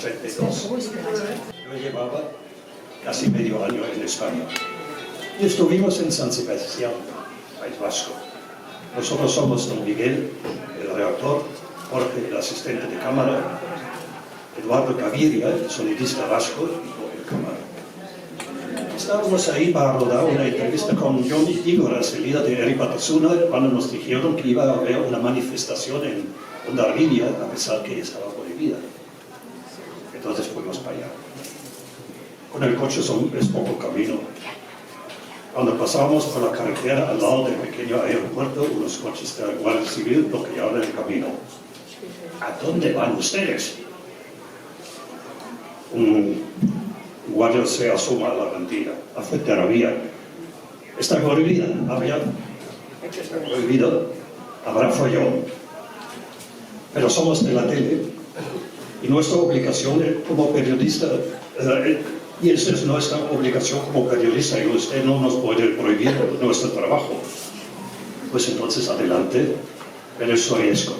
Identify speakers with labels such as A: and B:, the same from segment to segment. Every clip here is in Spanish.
A: 1932. Yo llevaba casi medio año en España y estuvimos en San Sebastián, País Vasco. Nosotros somos don Miguel, el redactor, Jorge, el asistente de cámara, Eduardo Gaviria, el sonidista vasco, y yo, el cámara. Estábamos ahí para rodar una entrevista con Johnny Igoras, el líder de Eri Batasuna, cuando nos dijeron que iba a haber una manifestación en Hondarribia, a pesar que estaba prohibida. Entonces fuimos para allá. Con el coche es poco camino. Cuando pasábamos por la carretera al lado del pequeño aeropuerto, unos coches de la Guardia Civil bloquearon el camino. ¿A dónde van ustedes? Un guardia se asoma a la ventanilla. A Fuenterrabía. ¿Está prohibida? Está prohibido. Habrá follón. Pero somos de la tele y nuestra obligación como periodista, y esa es nuestra obligación como periodista, y usted no nos puede prohibir nuestro trabajo. Pues entonces adelante, pero es riesgo.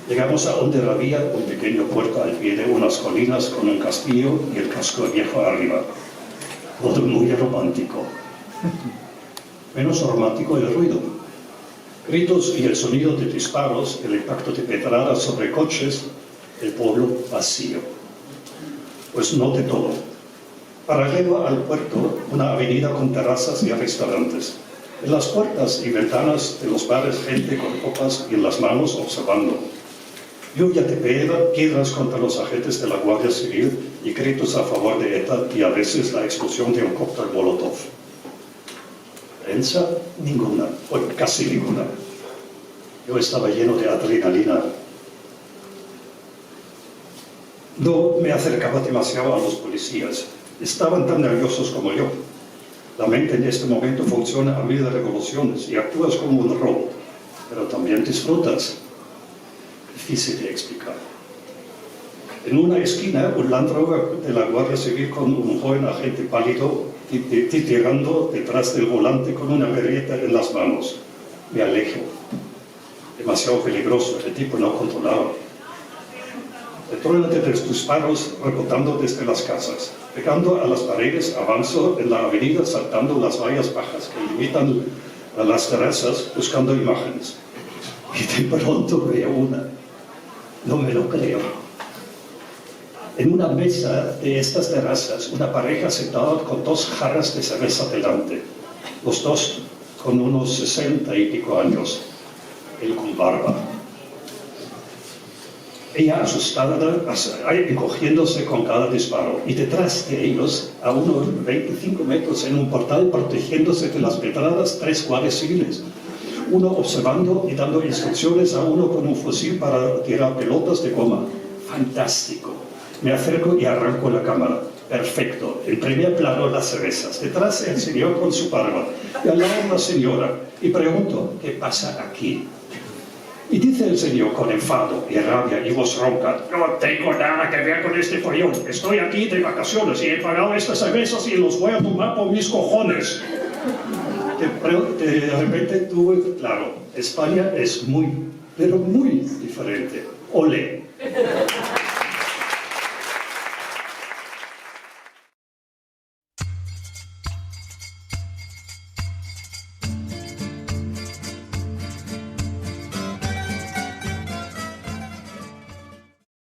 A: Llegamos a Hondarribia, un pequeño puerto al pie de unas colinas con un castillo y el casco viejo arriba. Todo muy romántico. Menos romántico el ruido. Gritos y el sonido de disparos, el impacto de pedradas sobre coches, el pueblo vacío. Pues no de todo. Paralelo al puerto, una avenida con terrazas y restaurantes. En las puertas y ventanas de los bares, gente con copas y en las manos observando. Lluvia de piedras contra los agentes de la Guardia Civil y gritos a favor de ETA y a veces la explosión de un cóctel Molotov. Prensa, ninguna, o casi ninguna. Yo estaba lleno de adrenalina. No me acercaba demasiado a los policías. Estaban tan nerviosos como yo. La mente en este momento funciona a 1000 revoluciones y actúas como un robot, pero también disfrutas. Difícil de explicar. En una esquina, un Land Rover de la Guardia Civil con un joven agente pálido titirando detrás del volante con una berreta en las manos. Me alejo. Demasiado peligroso, el tipo no controlaba. El trueno de los disparos rebotando desde las casas. Pegando a las paredes, avanzo en la avenida saltando las vallas bajas que limitan a las terrazas buscando imágenes. Y de pronto veo una. No me lo creo. En una mesa de estas terrazas, una pareja sentada con 2 jarras de cerveza delante. Los dos con unos 60 y pico años. Él con barba. Ella asustada, encogiéndose con cada disparo. Y detrás de ellos, a unos 25 metros en un portal, protegiéndose de las pedradas, 3 guardias civiles. Uno observando y dando instrucciones a uno con un fusil para tirar pelotas de goma. Fantástico. Me acerco y arranco la cámara. Perfecto. En primer plano las cervezas. Detrás el señor con su barba. Y al lado una señora. Y pregunto, ¿qué pasa aquí? Y dice el señor con enfado y rabia y voz ronca: no tengo nada que ver con este follón. Estoy aquí de vacaciones y he pagado estas cervezas y los voy a tomar por mis cojones. De repente tuve claro, España es muy, pero muy diferente. Ole.